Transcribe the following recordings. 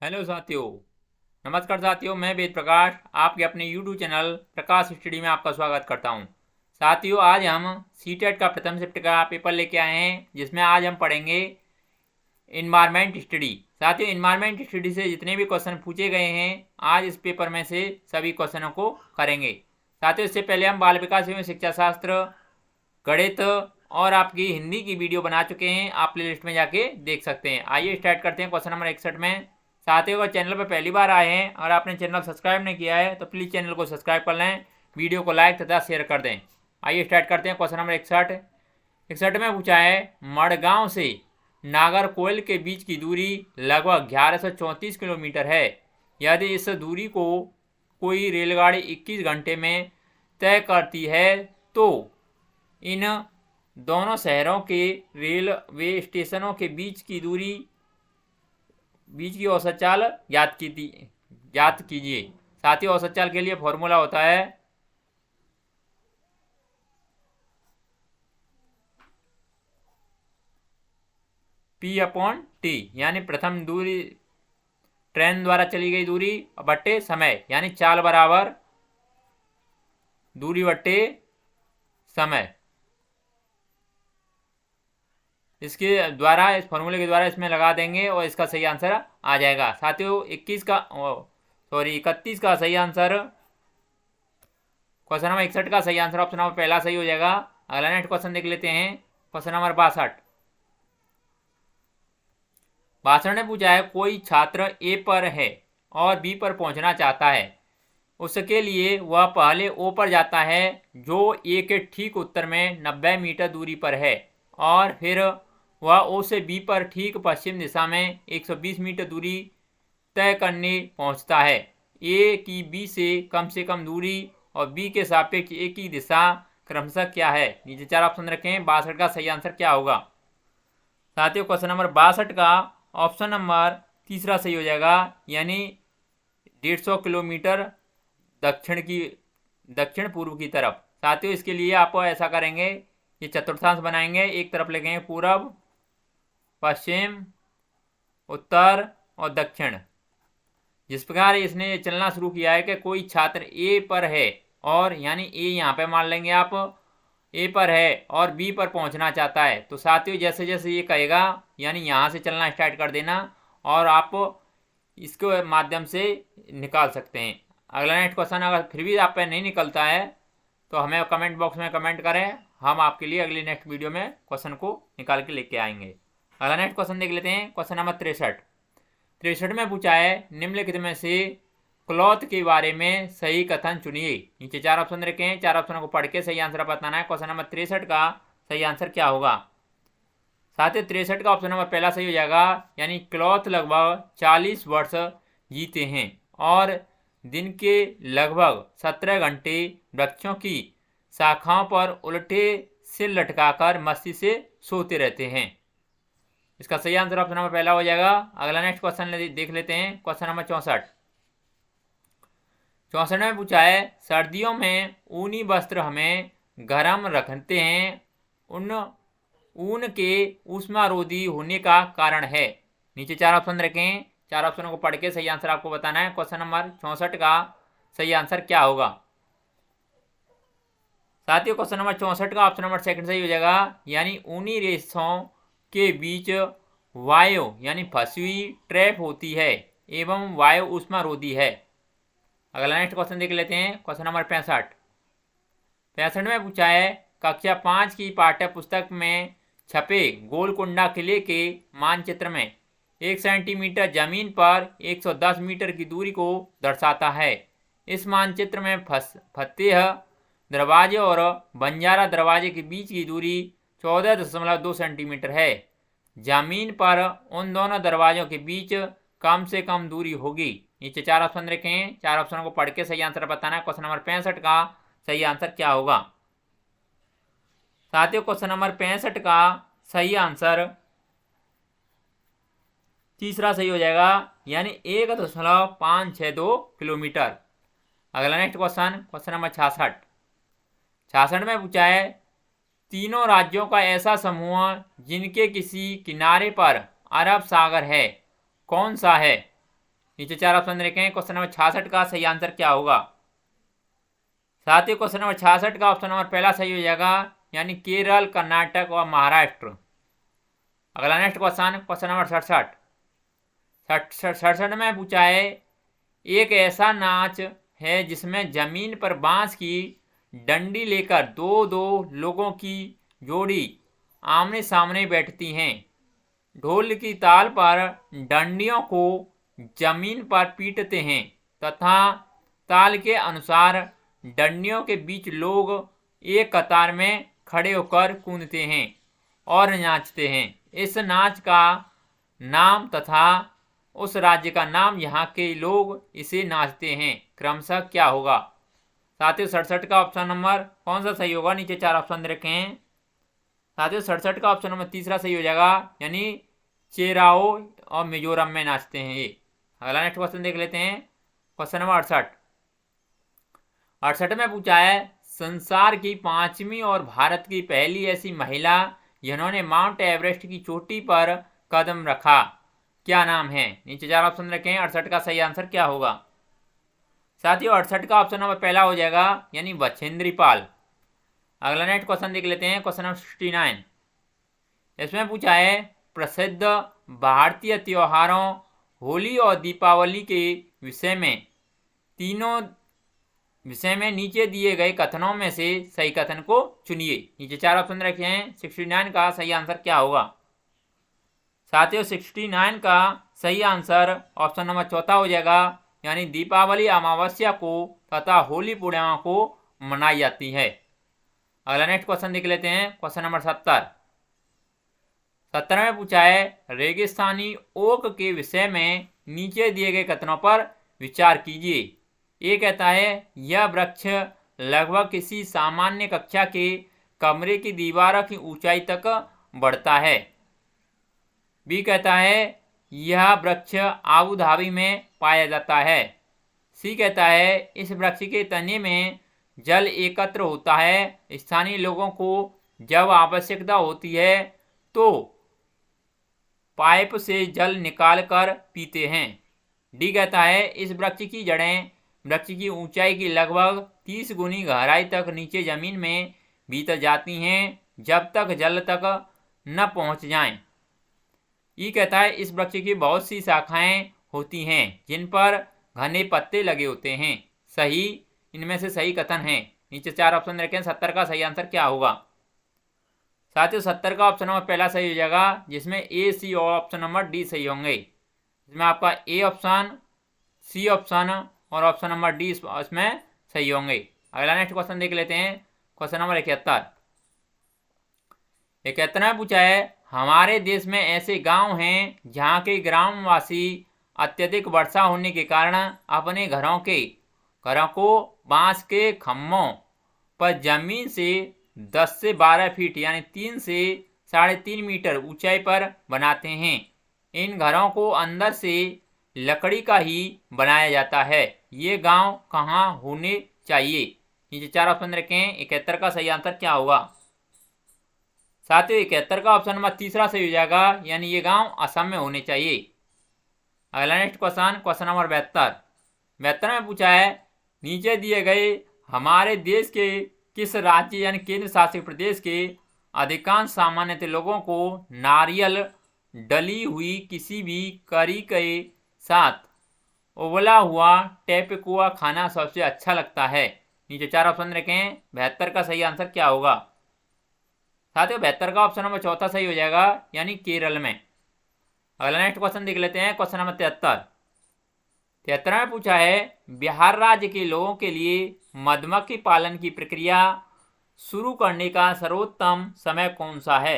Hello साथियों। नमस्कार साथियों, मैं वेद प्रकाश आपके अपने यूट्यूब चैनल प्रकाश स्टडी में आपका स्वागत करता हूं। साथियों, आज हम सीटेट का प्रथम शिफ्ट का पेपर लेके आए हैं, जिसमें आज हम पढ़ेंगे इन्वायरमेंट स्टडी। साथियों, इन्वायरमेंट स्टडी से जितने भी क्वेश्चन पूछे गए हैं, आज इस पेपर में से सभी क्वेश्चनों को करेंगे। साथियों, इससे पहले हम बाल विकास एवं शिक्षा शास्त्र, गणित और आपकी हिंदी की वीडियो बना चुके हैं, आप प्ले लिस्ट में जाके देख सकते हैं। आइए स्टार्ट करते हैं क्वेश्चन नंबर 61 में। साथियों, अगर चैनल पर पहली बार आए हैं और आपने चैनल सब्सक्राइब नहीं किया है तो प्लीज़ चैनल को सब्सक्राइब कर लें, वीडियो को लाइक तथा शेयर कर दें। आइए स्टार्ट करते हैं क्वेश्चन नंबर 61 में पूछा है, मड़गांव से नागरकोइल के बीच की दूरी लगभग 1134 किलोमीटर है। यदि इस दूरी को कोई रेलगाड़ी 21 घंटे में तय करती है तो इन दोनों शहरों के रेलवे स्टेशनों के बीच की औसत चाल ज्ञात कीजिए। साथ ही औसत चाल के लिए फॉर्मूला होता है P/T, यानी प्रथम दूरी ट्रेन द्वारा चली गई दूरी बट्टे समय, यानी चाल बराबर दूरी बट्टे समय। इसके द्वारा, इस फॉर्मूले के द्वारा इसमें लगा देंगे और इसका सही आंसर आ जाएगा। साथियों, 31 का सही आंसर, क्वेश्चन नंबर 61 का सही आंसर ऑप्शन नंबर पहला सही हो जाएगा। अगला नेक्स्ट क्वेश्चन देख लेते हैं, क्वेश्चन नंबर 62। भाषण ने पूछा है, कोई छात्र ए पर है और बी पर पहुंचना चाहता है। उसके लिए वह पहले ओ पर जाता है, जो ए के ठीक उत्तर में 90 मीटर दूरी पर है, और फिर वह ओ से बी पर ठीक पश्चिम दिशा में 120 मीटर दूरी तय करने पहुंचता है। ए की बी से कम दूरी और बी के सापेक्ष ए की दिशा क्रमशः क्या है? नीचे चार ऑप्शन रखें, 62 का सही आंसर क्या होगा? साथियों, क्वेश्चन नंबर 62 का ऑप्शन नंबर तीसरा सही हो जाएगा, यानी 150 किलोमीटर दक्षिण पूर्व की तरफ। साथियों, इसके लिए आप ऐसा करेंगे, ये चतुर्थांश बनाएंगे, एक तरफ लिखेंगे पूर्व, पश्चिम, उत्तर और दक्षिण। जिस प्रकार इसने चलना शुरू किया है कि कोई छात्र ए पर है, और यानी ए यहाँ पे मान लेंगे आप, ए पर है और बी पर पहुंचना चाहता है। तो साथियों, जैसे जैसे ये कहेगा, यानी यहाँ से चलना स्टार्ट कर देना और आप इसके माध्यम से निकाल सकते हैं। अगला नेक्स्ट क्वेश्चन, अगर फिर भी आप पे नहीं निकलता है तो हमें कमेंट बॉक्स में कमेंट करें, हम आपके लिए अगली नेक्स्ट वीडियो में क्वेश्चन को निकाल के लेके आएंगे। अगला नेक्स्ट क्वेश्चन देख लेते हैं, क्वेश्चन नंबर 63 में पूछा है, निम्नलिखित में से क्लॉथ के बारे में सही कथन चुनिए। नीचे चार ऑप्शन रखें, चार ऑप्शनों को पढ़ के सही आंसर बताना है। क्वेश्चन नंबर 63 का सही आंसर क्या होगा? साथ ही 63 का ऑप्शन नंबर पहला सही हो जाएगा, यानी क्लॉथ लगभग 40 वर्ष जीते हैं और दिन के लगभग 17 घंटे वृक्षों की शाखाओं पर उल्टे सिर लटकाकर मस्ती से सोते रहते हैं। इसका सही आंसर ऑप्शन नंबर पहला हो जाएगा। अगला नेक्स्ट क्वेश्चन देख लेते हैं, क्वेश्चन नंबर 64 में पूछा है, सर्दियों में ऊनी वस्त्र हमें गर्म रखते हैं, ऊन के ऊष्मारोधी होने का कारण है। नीचे चार ऑप्शन रखें, चार ऑप्शनों को पढ़ के सही आंसर आपको बताना है। क्वेश्चन नंबर 64 का सही आंसर क्या होगा? साथियों, क्वेश्चन नंबर 64 का ऑप्शन नंबर सेकंड सही हो जाएगा, यानी ऊनी रेशों के बीच वायु यानी फंसी ट्रैप होती है एवं वायु ऊष्मारोधी है। अगला नेक्स्ट क्वेश्चन देख लेते हैं, क्वेश्चन नंबर 65 में पूछा है, कक्षा 5 की पाठ्य पुस्तक में छपे गोलकुंडा किले के मानचित्र में 1 सेंटीमीटर जमीन पर 110 मीटर की दूरी को दर्शाता है। इस मानचित्र में फतेह दरवाजे और बंजारा दरवाजे के बीच की दूरी 14.2 सेंटीमीटर है। जमीन पर उन दोनों दरवाजों के बीच कम से कम दूरी होगी। नीचे चार ऑप्शन रखें, चार ऑप्शनों को पढ़ के सही आंसर बताना है। क्वेश्चन नंबर 65 का सही आंसर क्या होगा? साथियों, क्वेश्चन नंबर 65 का सही आंसर तीसरा सही हो जाएगा, यानी 1.562 किलोमीटर। अगला नेक्स्ट क्वेश्चन नंबर 66 में पूछा है, तीनों राज्यों का ऐसा समूह जिनके किसी किनारे पर अरब सागर है, कौन सा है? नीचे 4 ऑप्शन देखें। क्वेश्चन नंबर 66 का सही आंसर क्या होगा? साथियों क्वेश्चन नंबर 66 का ऑप्शन नंबर पहला सही हो जाएगा, यानी केरल, कर्नाटक और महाराष्ट्र। अगला नेक्स्ट क्वेश्चन, क्वेश्चन नंबर 67 में पूछा है, एक ऐसा नाच है जिसमें जमीन पर बांस की डंडी लेकर दो दो लोगों की जोड़ी आमने सामने बैठती हैं। ढोल की ताल पर डंडियों को जमीन पर पीटते हैं तथा ताल के अनुसार डंडियों के बीच लोग एक कतार में खड़े होकर कूदते हैं और नाचते हैं। इस नाच का नाम तथा उस राज्य का नाम यहाँ के लोग इसे नाचते हैं क्रमशः क्या होगा? साथियों 67 का ऑप्शन नंबर कौन सा सही होगा? नीचे 4 ऑप्शन दे रखे हैं। साथियों 67 का ऑप्शन नंबर तीसरा सही हो जाएगा, यानी चेराओ और मिजोरम में नाचते हैं ये। अगला नेक्स्ट क्वेश्चन देख लेते हैं। क्वेश्चन नंबर 68 में पूछा है, संसार की 5वीं और भारत की पहली ऐसी महिला जिन्होंने माउंट एवरेस्ट की चोटी पर कदम रखा, क्या नाम है? नीचे 4 ऑप्शन रखे हैं। 68 का सही आंसर क्या होगा? साथियों 68 का ऑप्शन नंबर पहला हो जाएगा, यानी बछेंद्री पाल। अगला नेक्स्ट क्वेश्चन देख लेते हैं। क्वेश्चन नंबर 69, इसमें पूछा है, प्रसिद्ध भारतीय त्योहारों होली और दीपावली के विषय में तीनों विषय में नीचे दिए गए कथनों में से सही कथन को चुनिए। नीचे 4 ऑप्शन रखे हैं। 69 का सही आंसर क्या होगा? साथियों 69 का सही आंसर ऑप्शन नंबर चौथा हो जाएगा, यानी दीपावली अमावस्या को तथा होली पूर्णिमा को मनाई जाती है। अगला नेक्स्ट क्वेश्चन देख लेते हैं। क्वेश्चन नंबर 70 में पूछा है, रेगिस्तानी ओक के विषय में नीचे दिए गए कथनों पर विचार कीजिए। ये कहता है, यह वृक्ष लगभग किसी सामान्य कक्षा के कमरे की दीवारों की ऊंचाई तक बढ़ता है। बी कहता है, यह वृक्ष आबू धाबी में पाया जाता है। सी कहता है, इस वृक्ष के तने में जल एकत्र होता है। स्थानीय लोगों को जब आवश्यकता होती है तो पाइप से जल निकालकर पीते हैं। डी कहता है, इस वृक्ष की जड़ें वृक्ष की ऊंचाई की लगभग 30 गुनी गहराई तक नीचे जमीन में भीतर जाती हैं जब तक जल तक न पहुंच जाएं। ई कहता है, इस वृक्ष की बहुत सी शाखाएं होती हैं जिन पर घने पत्ते लगे होते हैं। सही, इनमें से सही कथन है। नीचे 4 ऑप्शन रखें। 70 का सही आंसर क्या होगा? साथियों 70 का ऑप्शन नंबर पहला सही हो जाएगा, जिसमें ए, सी और ऑप्शन नंबर डी सही होंगे। इसमें आपका ए ऑप्शन, सी ऑप्शन और ऑप्शन नंबर डी इसमें सही होंगे। अगला नेक्स्ट क्वेश्चन देख लेते हैं। क्वेश्चन नंबर 71 में पूछा है, हमारे देश में ऐसे गांव हैं जहां के ग्रामवासी अत्यधिक वर्षा होने के कारण अपने घरों को बांस के खम्भों पर जमीन से 10 से 12 फीट यानी 3 से 3.5 मीटर ऊंचाई पर बनाते हैं। इन घरों को अंदर से लकड़ी का ही बनाया जाता है। ये गांव कहाँ होने चाहिए? नीचे 4 ऑप्शन रखें। 71 का सही आंसर क्या होगा? साथियों 71 का ऑप्शन नंबर तीसरा सही हो जाएगा, यानी ये गांव असम में होने चाहिए। अगला नेक्स्ट क्वेश्चन नंबर 72 में पूछा है, नीचे दिए गए हमारे देश के किस राज्य यानी केंद्र शासित प्रदेश के अधिकांश सामान्यतः लोगों को नारियल डली हुई किसी भी करी के साथ उबला हुआ टेपकुआ खाना सबसे अच्छा लगता है? नीचे 4 ऑप्शन रखें। 72 का सही आंसर क्या होगा? साथियों 72 का ऑप्शन नंबर चौथा सही हो जाएगा, यानी केरल में। अगला नेक्स्ट क्वेश्चन देख लेते हैं। क्वेश्चन नंबर 73 में पूछा है, बिहार राज्य के लोगों के लिए मधुमक्खी पालन की प्रक्रिया शुरू करने का सर्वोत्तम समय कौन सा है?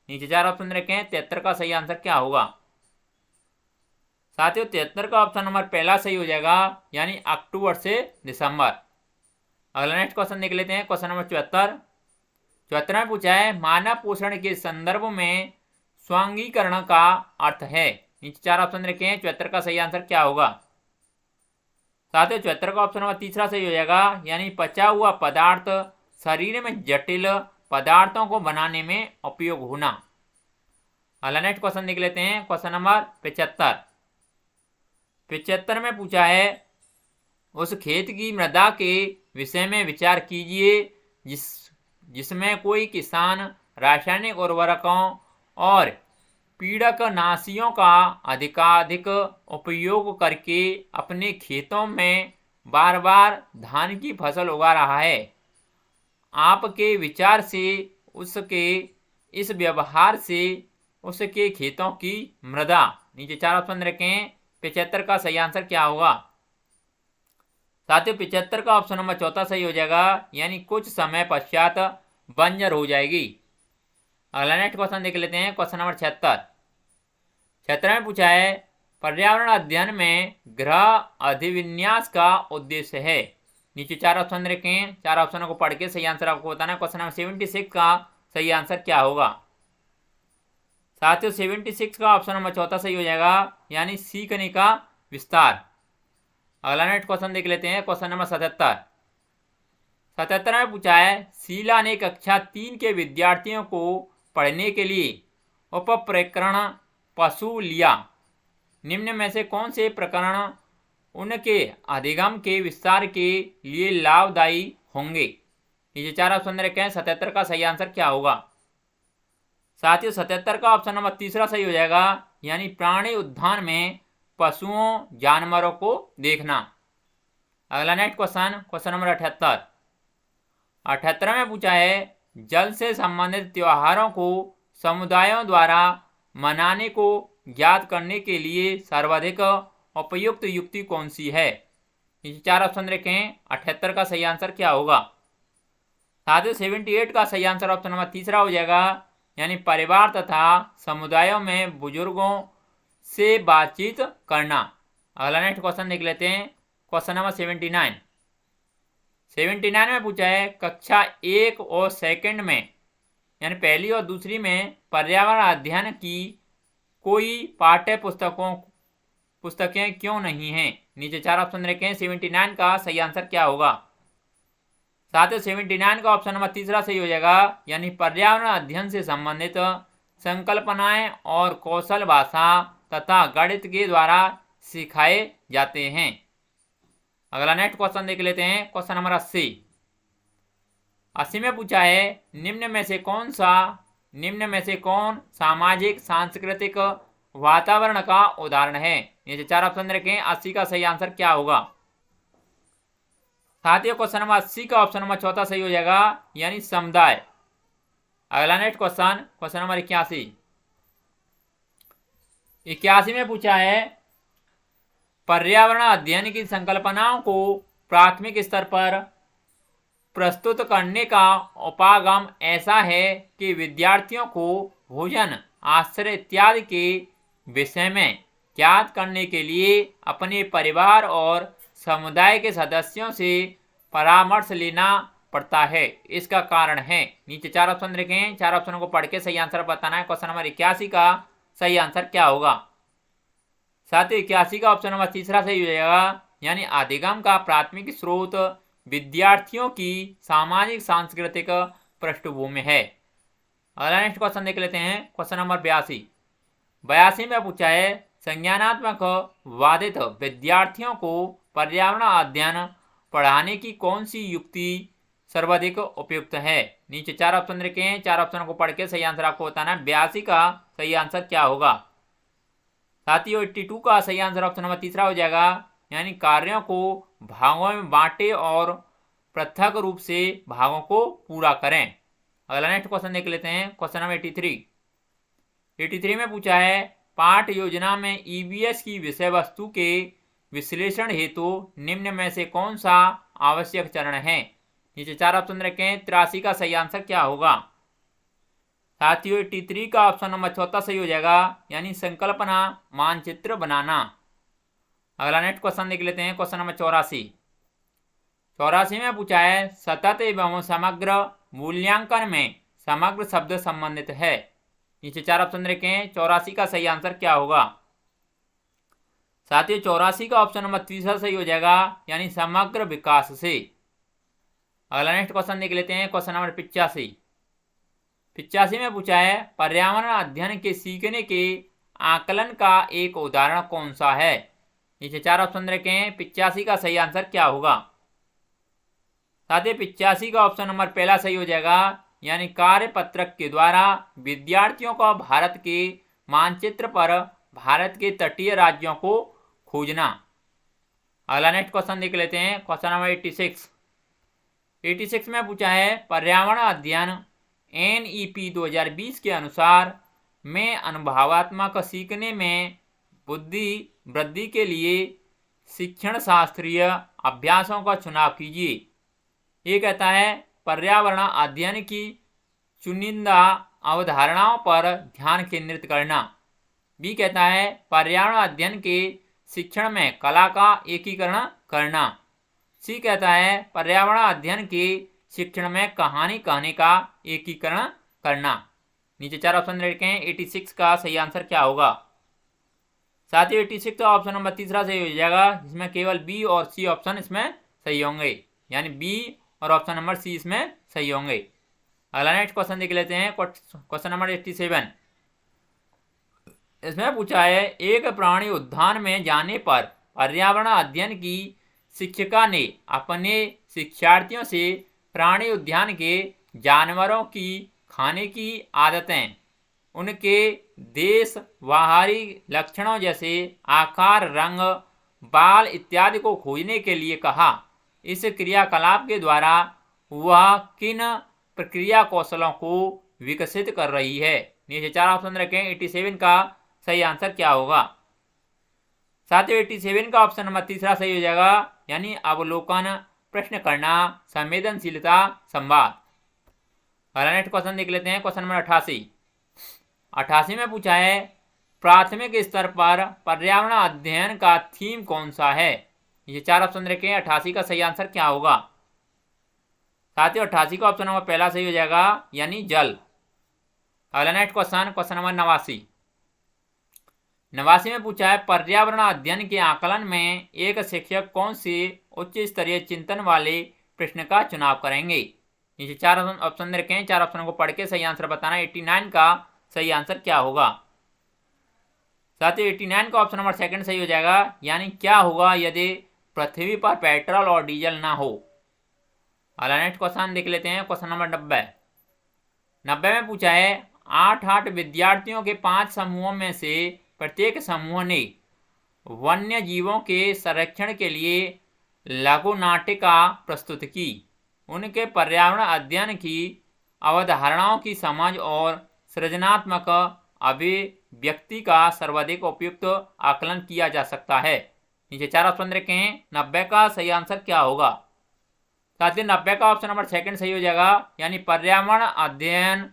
नीचे 4 ऑप्शन रखें। 73 का सही आंसर क्या होगा? साथियों 73 का ऑप्शन नंबर पहला सही हो जाएगा, यानी अक्टूबर से दिसंबर। अगला नेक्स्ट क्वेश्चन देख लेते हैं। क्वेश्चन नंबर 74 में पूछा है, मानव पोषण के संदर्भ में स्वांगीकरण का अर्थ है? नीचे 4 ऑप्शन रखें। 74 का सही आंसर क्या होगा? साथियों 74 का ऑप्शन नंबर तीसरा सही हो जाएगा, यानी पचा हुआ पदार्थ शरीर में जटिल पदार्थों को बनाने में उपयोग होना। अगला नेक्स्ट क्वेश्चन देख लेते हैं। क्वेश्चन नंबर 75 75 में पूछा है उस खेत की मृदा के विषय में विचार कीजिए जिसमें कोई किसान रासायनिक उर्वरकों और पीड़क नाशियों का अधिकाधिक उपयोग करके अपने खेतों में बार बार धान की फसल उगा रहा है। आपके विचार से उसके इस व्यवहार से उसके खेतों की मृदा, नीचे 4 ऑप्शन रखें, 75 का सही आंसर क्या होगा? साथियों 75 का ऑप्शन नंबर चौथा सही हो जाएगा, यानी कुछ समय पश्चात बंजर हो जाएगी। अगला नेक्स्ट क्वेश्चन देख लेते हैं, क्वेश्चन नंबर 76 में पूछा है पर्यावरण अध्ययन में ग्रह अधिविन्यास का उद्देश्य है। नीचे 4 ऑप्शन रखें, 4 ऑप्शनों को पढ़ के सही आंसर आपको बताना है। क्वेश्चन नंबर 76 का सही आंसर क्या होगा? साथियों 76 का ऑप्शन नंबर चौथा सही हो जाएगा, यानी सीखने का विस्तार। अगला नेक्स्ट क्वेश्चन देख लेते हैं, क्वेश्चन नंबर 77 में पूछा है शीला ने कक्षा 3 के विद्यार्थियों को पढ़ने के लिए उप प्रकरण पशु लिया। निम्न में से कौन से प्रकरण उनके अधिगम के विस्तार के लिए लाभदायी होंगे? नीचे 4 ऑप्शन रखें, 77 का सही आंसर क्या होगा? साथियों 77 का ऑप्शन नंबर तीसरा सही हो जाएगा, यानी प्राणी उद्यान में पशुओं जानवरों को देखना। अगला नेक्स्ट क्वेश्चन नंबर 78 में पूछा है जल से संबंधित त्योहारों को समुदायों द्वारा मनाने को ज्ञात करने के लिए सर्वाधिक उपयुक्त युक्ति कौन सी है? इस 4 ऑप्शन रखें, 78 का सही आंसर क्या होगा? साथियों 78 का सही आंसर ऑप्शन नंबर तीसरा हो जाएगा, यानी परिवार तथा समुदायों में बुजुर्गों से बातचीत करना। अगला नेक्स्ट क्वेश्चन देख लेते हैं, क्वेश्चन नंबर 79 में पूछा है कक्षा 1 और सेकंड में, यानी पहली और दूसरी में पर्यावरण अध्ययन की कोई पाठ्य पुस्तकें क्यों नहीं हैं? नीचे 4 ऑप्शन रखें, 79 का सही आंसर क्या होगा? साथियों 79 का ऑप्शन नंबर तीसरा सही हो जाएगा, यानी पर्यावरण अध्ययन से संबंधित संकल्पनाएं और कौशल भाषा तथा गणित के द्वारा सिखाए जाते हैं। अगला नेक्स्ट क्वेश्चन देख लेते हैं, क्वेश्चन नंबर 80 में पूछा है निम्न में से कौन सामाजिक सांस्कृतिक वातावरण का उदाहरण है? नीचे 4 ऑप्शन रखें, 80 का सही आंसर क्या होगा? साथियों क्वेश्चन नंबर 80 का ऑप्शन नंबर चौथा सही हो जाएगा, यानी समुदाय। अगला नेक्स्ट क्वेश्चन नंबर 81 में पूछा है पर्यावरण अध्ययन की संकल्पनाओं को प्राथमिक स्तर पर प्रस्तुत करने का उपागम ऐसा है कि विद्यार्थियों को भोजन, आश्रय इत्यादि के विषय में ज्ञात करने के लिए अपने परिवार और समुदाय के सदस्यों से परामर्श लेना पड़ता है। इसका कारण है, नीचे 4 ऑप्शन रखें, 4 ऑप्शनों को पढ़ के सही आंसर बताना है। क्वेश्चन नंबर 81 का सही आंसर क्या होगा? साथ ही 81 का ऑप्शन नंबर तीसरा सही हो जाएगा, यानी अधिगम का प्राथमिक स्रोत विद्यार्थियों की सामाजिक सांस्कृतिक पृष्ठभूमि है। अगला नेक्स्ट क्वेश्चन देख लेते हैं, क्वेश्चन नंबर 82 में पूछा है संज्ञानात्मक वादित विद्यार्थियों को पर्यावरण अध्ययन पढ़ाने की कौन सी युक्ति सर्वाधिक उपयुक्त है? नीचे 4 ऑप्शन रखें, 4 ऑप्शनों को पढ़ के सही आंसर आपको बताना है। 82 का सही आंसर क्या होगा? साथियों 82 का सही आंसर ऑप्शन नंबर तीसरा हो जाएगा, यानी कार्यों को भागों में बांटे और पृथक रूप से भागों को पूरा करें। अगला नेक्स्ट क्वेश्चन देख लेते हैं, क्वेश्चन नंबर 83 में पूछा है पाठ योजना में ईवीएस की विषय वस्तु के विश्लेषण हेतु निम्न में से कौन सा आवश्यक चरण है? नीचे 4 ऑप्शन रखें, 83 का सही आंसर क्या होगा? साथियों 83 का ऑप्शन नंबर चौथा सही हो जाएगा, यानी संकल्पना मानचित्र बनाना। अगला नेक्स्ट क्वेश्चन देख लेते हैं, क्वेश्चन नंबर 84 में पूछा है सतत एवं समग्र मूल्यांकन में समग्र शब्द संबंधित है। नीचे 4 ऑप्शन रखें, 84 का सही आंसर क्या होगा? साथियों 84 का ऑप्शन नंबर तीसरा सही हो जाएगा, यानी समग्र विकास से। अगला नेक्स्ट क्वेश्चन देख लेते हैं, क्वेश्चन नंबर 85 में पूछा है पर्यावरण अध्ययन के सीखने के आकलन का एक उदाहरण कौन सा है? नीचे 4 ऑप्शन देखें, 85 का सही आंसर क्या होगा। साथ ही 85 का ऑप्शन नंबर पहला सही हो जाएगा, यानी कार्यपत्रक के द्वारा विद्यार्थियों को भारत के मानचित्र पर भारत के तटीय राज्यों को खोजना। अगला नेक्स्ट क्वेश्चन देख लेते हैं, क्वेश्चन नंबर 86 में पूछा है, पर्यावरण अध्ययन NEP 2020 के अनुसार में अनुभवात्मक सीखने में बुद्धि वृद्धि के लिए शिक्षण शास्त्रीय अभ्यासों का चुनाव कीजिए। ये कहता है पर्यावरण अध्ययन की चुनिंदा अवधारणाओं पर ध्यान केंद्रित करना। बी कहता है पर्यावरण अध्ययन के शिक्षण में कला का एकीकरण करना। सी कहता है पर्यावरण अध्ययन के शिक्षण में कहानी कहने का एकीकरण करना। नीचे 4 ऑप्शन देखें, 86 का सही आंसर क्या होगा। साथ ही 86 का ऑप्शन नंबर तीसरा सही हो जाएगा, जिसमें केवल बी और सी ऑप्शन इसमें सही होंगे, यानी बी और ऑप्शन नंबर सी इसमें सही होंगे। अगला नेक्स्ट क्वेश्चन देख लेते हैं, क्वेश्चन नंबर 87। इसमें पूछा है, एक प्राणी उद्यान में जाने पर पर्यावरण अध्ययन की शिक्षिका ने अपने शिक्षार्थियों से प्राणी उद्यान के जानवरों की खाने की आदतें, उनके देश बाहरी लक्षणों जैसे आकार, रंग, बाल इत्यादि को खोजने के लिए कहा। इस क्रियाकलाप के द्वारा वह किन प्रक्रिया कौशलों को विकसित कर रही है। नीचे 4 ऑप्शन रखें, 87 का सही आंसर क्या होगा। साथ ही 87 का ऑप्शन नंबर तीसरा सही हो जाएगा, यानी अवलोकन, प्रश्न करना, संवेदनशीलता, संवाद। अगला नेक्स्ट क्वेश्चन देख लेते हैं, क्वेश्चन नंबर 88 में पूछा है, प्राथमिक स्तर पर पर्यावरण अध्ययन का थीम कौन सा है। ये 4 ऑप्शन रखें, 88 का सही आंसर क्या होगा। साथ ही 88 का ऑप्शन नंबर पहला सही हो जाएगा, यानी जल। अगला नेक्स्ट क्वेश्चन नंबर 89 में पूछा है, पर्यावरण अध्ययन के आकलन में एक शिक्षक कौन से उच्च स्तरीय चिंतन वाले प्रश्न का चुनाव करेंगे। नीचे 4 ऑप्शन रखें, 4 ऑप्शनों को पढ़ के सही आंसर बताना। 89 का सही आंसर क्या होगा। साथ ही 89 का ऑप्शन नंबर सेकंड सही हो जाएगा, यानी क्या होगा यदि पृथ्वी पर पेट्रोल और डीजल ना हो। अगला नेक्स्ट क्वेश्चन देख लेते हैं, क्वेश्चन नंबर 90 में पूछा है, 8 विद्यार्थियों के 5 समूहों में से प्रत्येक समूह ने वन्य जीवों के संरक्षण के लिए लघु नाटिका प्रस्तुत की। उनके पर्यावरण अध्ययन की अवधारणाओं की समझ और सृजनात्मक अभिव्यक्ति का सर्वाधिक उपयुक्त आकलन किया जा सकता है। नीचे 4 ऑप्शन रखें, 90 का सही आंसर क्या होगा। साथ ही 90 का ऑप्शन नंबर सेकंड सही हो जाएगा, यानी पर्यावरण अध्ययन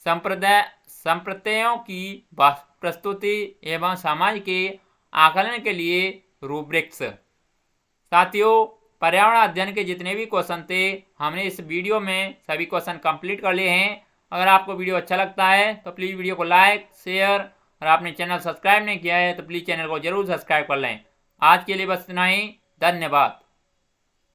संप्रदायों की प्रस्तुति एवं समाज के आकलन के लिए रूब्रिक्स। साथियों, पर्यावरण अध्ययन के जितने भी क्वेश्चन थे हमने इस वीडियो में सभी क्वेश्चन कंप्लीट कर लिए हैं। अगर आपको वीडियो अच्छा लगता है तो प्लीज़ वीडियो को लाइक, शेयर, और आपने चैनल सब्सक्राइब नहीं किया है तो प्लीज़ चैनल को जरूर सब्सक्राइब कर लें। आज के लिए बस इतना ही, धन्यवाद।